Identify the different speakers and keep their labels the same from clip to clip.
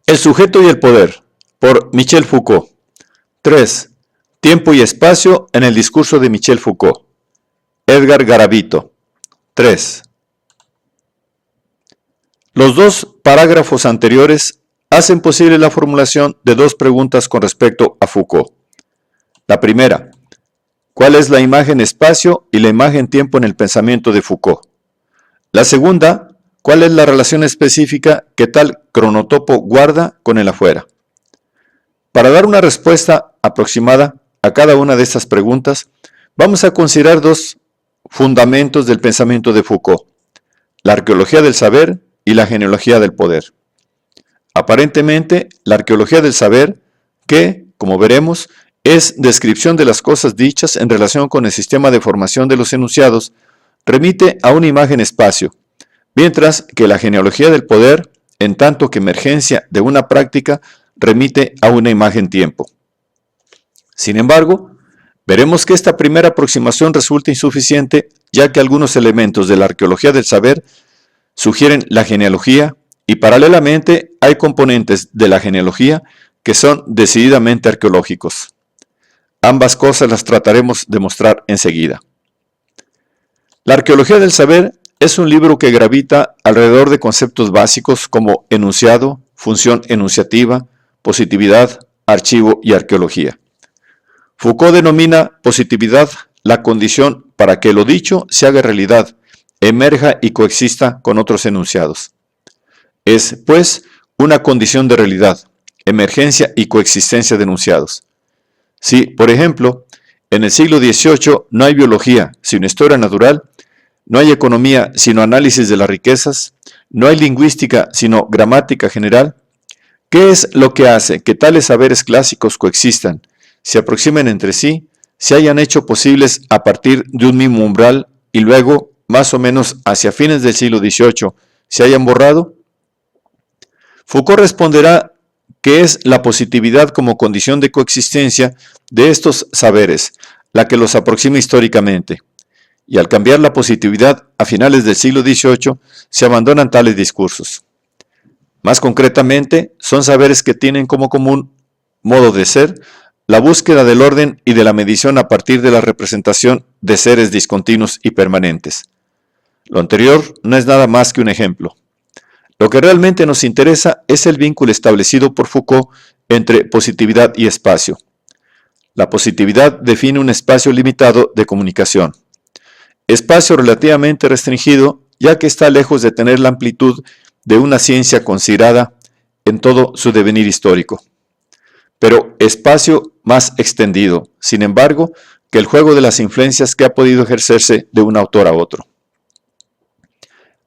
Speaker 1: El sujeto y el poder, por Michel Foucault. 3. Tiempo y espacio en el discurso de Michel Foucault. Edgar Garavito. 3. Los dos parágrafos anteriores hacen posible la formulación de dos preguntas con respecto a Foucault. La primera, ¿cuál es la imagen espacio y la imagen tiempo en el pensamiento de Foucault? La segunda, ¿cuál es la relación específica que tal cronotopo guarda con el afuera? Para dar una respuesta aproximada a cada una de estas preguntas, vamos a considerar dos fundamentos del pensamiento de Foucault: la arqueología del saber y la genealogía del poder. Aparentemente, la arqueología del saber, que, como veremos, es descripción de las cosas dichas en relación con el sistema de formación de los enunciados, remite a una imagen espacio, mientras que la genealogía del poder, en tanto que emergencia de una práctica, remite a una imagen tiempo. Sin embargo, veremos que esta primera aproximación resulta insuficiente, ya que algunos elementos de la arqueología del saber sugieren la genealogía y paralelamente hay componentes de la genealogía que son decididamente arqueológicos. Ambas cosas las trataremos de mostrar enseguida. La arqueología del saber es un libro que gravita alrededor de conceptos básicos como enunciado, función enunciativa, positividad, archivo y arqueología. Foucault denomina positividad la condición para que lo dicho se haga realidad, emerja y coexista con otros enunciados. Es, pues, una condición de realidad, emergencia y coexistencia de enunciados. Si, por ejemplo, en el siglo XVIII no hay biología sino historia natural, no hay economía sino análisis de las riquezas, no hay lingüística sino gramática general, ¿qué es lo que hace que tales saberes clásicos coexistan, se aproximen entre sí, se hayan hecho posibles a partir de un mismo umbral y luego, más o menos hacia fines del siglo XVIII, se hayan borrado? Foucault responderá que es la positividad como condición de coexistencia de estos saberes, la que los aproxima históricamente. Y al cambiar la positividad a finales del siglo XVIII, se abandonan tales discursos. Más concretamente, son saberes que tienen como común modo de ser la búsqueda del orden y de la medición a partir de la representación de seres discontinuos y permanentes. Lo anterior no es nada más que un ejemplo. Lo que realmente nos interesa es el vínculo establecido por Foucault entre positividad y espacio. La positividad define un espacio limitado de comunicación. Espacio relativamente restringido, ya que está lejos de tener la amplitud de una ciencia considerada en todo su devenir histórico. Pero espacio más extendido, sin embargo, que el juego de las influencias que ha podido ejercerse de un autor a otro.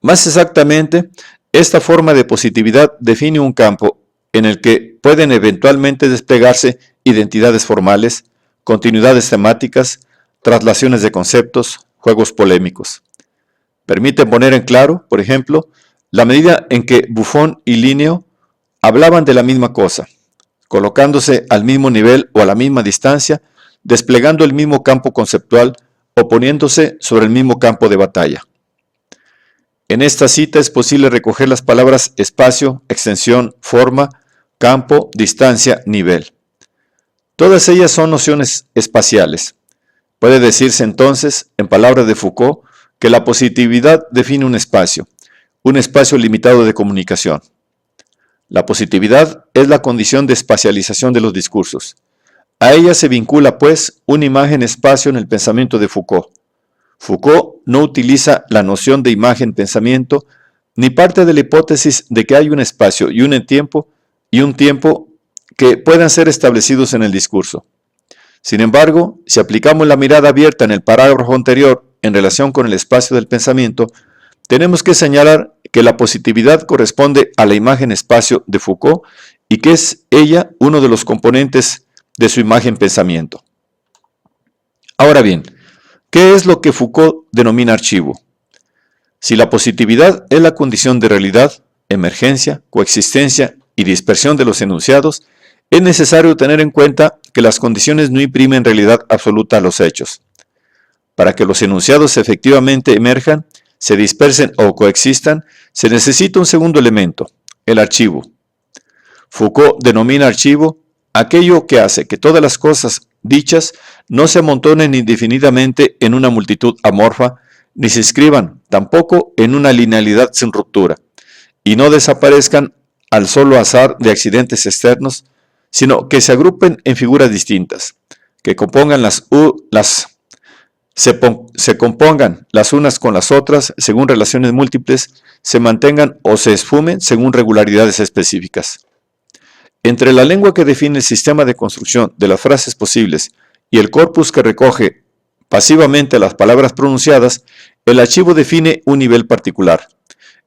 Speaker 1: Más exactamente, esta forma de positividad define un campo en el que pueden eventualmente desplegarse identidades formales, continuidades temáticas, traslaciones de conceptos, juegos polémicos. Permite poner en claro, por ejemplo, la medida en que Buffon y Linneo hablaban de la misma cosa, colocándose al mismo nivel o a la misma distancia, desplegando el mismo campo conceptual o poniéndose sobre el mismo campo de batalla. En esta cita es posible recoger las palabras espacio, extensión, forma, campo, distancia, nivel. Todas ellas son nociones espaciales. Puede decirse entonces, en palabras de Foucault, que la positividad define un espacio limitado de comunicación. La positividad es la condición de espacialización de los discursos. A ella se vincula, pues, una imagen-espacio en el pensamiento de Foucault. Foucault no utiliza la noción de imagen-pensamiento ni parte de la hipótesis de que hay un espacio y un tiempo que puedan ser establecidos en el discurso. Sin embargo, si aplicamos la mirada abierta en el parágrafo anterior en relación con el espacio del pensamiento, tenemos que señalar que la positividad corresponde a la imagen-espacio de Foucault y que es ella uno de los componentes de su imagen-pensamiento. Ahora bien, ¿qué es lo que Foucault denomina archivo? Si la positividad es la condición de realidad, emergencia, coexistencia y dispersión de los enunciados, es necesario tener en cuenta que las condiciones no imprimen realidad absoluta a los hechos. Para que los enunciados efectivamente emerjan, se dispersen o coexistan, se necesita un segundo elemento, el archivo. Foucault denomina archivo aquello que hace que todas las cosas dichas no se amontonen indefinidamente en una multitud amorfa, ni se escriban tampoco en una linealidad sin ruptura, y no desaparezcan al solo azar de accidentes externos, sino que se agrupen en figuras distintas, que compongan se compongan las unas con las otras según relaciones múltiples, se mantengan o se esfumen según regularidades específicas. Entre la lengua que define el sistema de construcción de las frases posibles y el corpus que recoge pasivamente las palabras pronunciadas, el archivo define un nivel particular,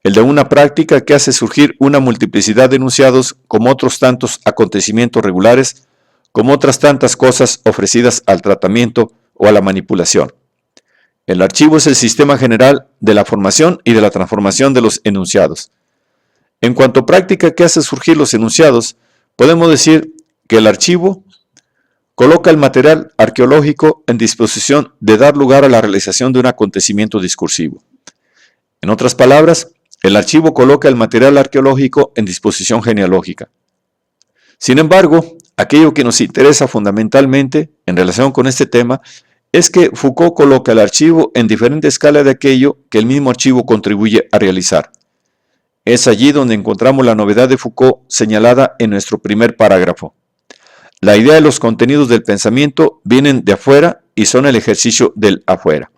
Speaker 1: el de una práctica que hace surgir una multiplicidad de enunciados como otros tantos acontecimientos regulares, como otras tantas cosas ofrecidas al tratamiento o a la manipulación. El archivo es el sistema general de la formación y de la transformación de los enunciados. En cuanto a práctica que hace surgir los enunciados, podemos decir que el archivo coloca el material arqueológico en disposición de dar lugar a la realización de un acontecimiento discursivo. En otras palabras, el archivo coloca el material arqueológico en disposición genealógica. Sin embargo, aquello que nos interesa fundamentalmente en relación con este tema es que Foucault coloca el archivo en diferente escala de aquello que el mismo archivo contribuye a realizar. Es allí donde encontramos la novedad de Foucault señalada en nuestro primer parágrafo. La idea de los contenidos del pensamiento vienen de afuera y son el ejercicio del afuera.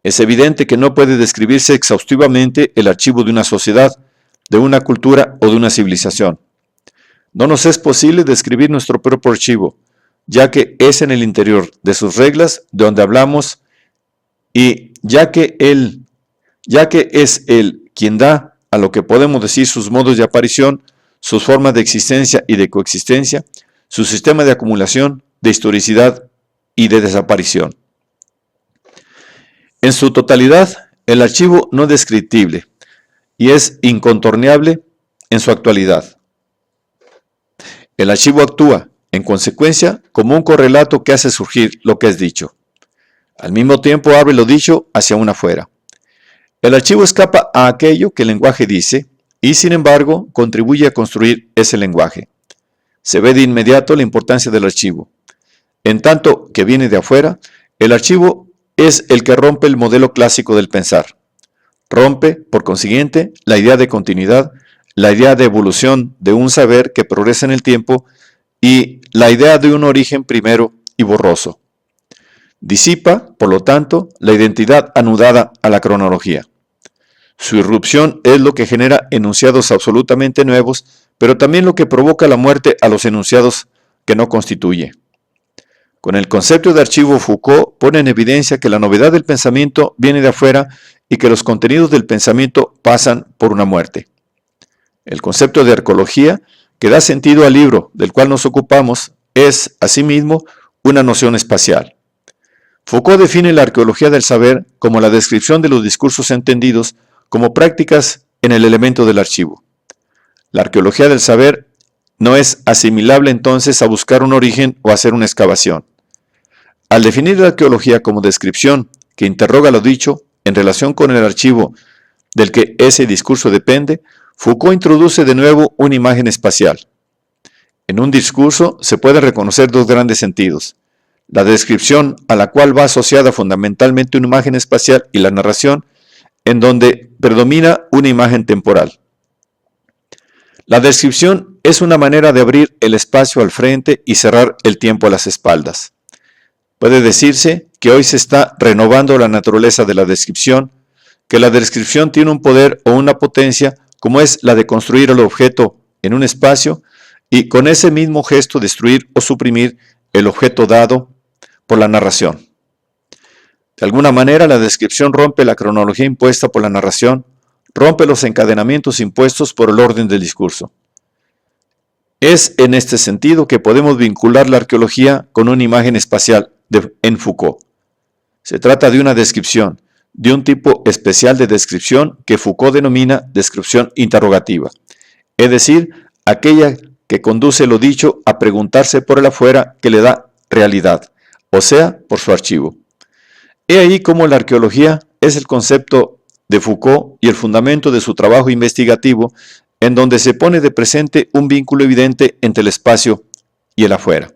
Speaker 1: Es evidente que no puede describirse exhaustivamente el archivo de una sociedad, de una cultura o de una civilización. No nos es posible describir nuestro propio archivo, ya que es en el interior de sus reglas donde hablamos y ya que es Él quien da a lo que podemos decir sus modos de aparición, sus formas de existencia y de coexistencia, su sistema de acumulación, de historicidad y de desaparición. En su totalidad, el archivo no es descriptible y es incontorneable en su actualidad. El archivo actúa, en consecuencia, como un correlato que hace surgir lo que es dicho. Al mismo tiempo abre lo dicho hacia un afuera. El archivo escapa a aquello que el lenguaje dice y, sin embargo, contribuye a construir ese lenguaje. Se ve de inmediato la importancia del archivo. En tanto que viene de afuera, el archivo es el que rompe el modelo clásico del pensar. Rompe, por consiguiente, la idea de continuidad, la idea de evolución de un saber que progresa en el tiempo y la idea de un origen primero y borroso. Disipa, por lo tanto, la identidad anudada a la cronología. Su irrupción es lo que genera enunciados absolutamente nuevos, pero también lo que provoca la muerte a los enunciados que no constituye. Con el concepto de archivo, Foucault pone en evidencia que la novedad del pensamiento viene de afuera y que los contenidos del pensamiento pasan por una muerte. El concepto de arqueología, que da sentido al libro del cual nos ocupamos, es, asimismo, una noción espacial. Foucault define la arqueología del saber como la descripción de los discursos entendidos como prácticas en el elemento del archivo. La arqueología del saber no es asimilable entonces a buscar un origen o hacer una excavación. Al definir la arqueología como descripción que interroga lo dicho en relación con el archivo del que ese discurso depende, Foucault introduce de nuevo una imagen espacial. En un discurso se puede reconocer dos grandes sentidos: la descripción, a la cual va asociada fundamentalmente una imagen espacial, y la narración, en donde predomina una imagen temporal. La descripción es una manera de abrir el espacio al frente y cerrar el tiempo a las espaldas. Puede decirse que hoy se está renovando la naturaleza de la descripción, que la descripción tiene un poder o una potencia como es la de construir el objeto en un espacio y con ese mismo gesto destruir o suprimir el objeto dado por la narración. De alguna manera, la descripción rompe la cronología impuesta por la narración, rompe los encadenamientos impuestos por el orden del discurso. Es en este sentido que podemos vincular la arqueología con una imagen espacial en Foucault. Se trata de una descripción, de un tipo especial de descripción que Foucault denomina descripción interrogativa, es decir, aquella que conduce lo dicho a preguntarse por el afuera que le da realidad, o sea, por su archivo. He ahí cómo la arqueología es el concepto de Foucault y el fundamento de su trabajo investigativo en donde se pone de presente un vínculo evidente entre el espacio y el afuera.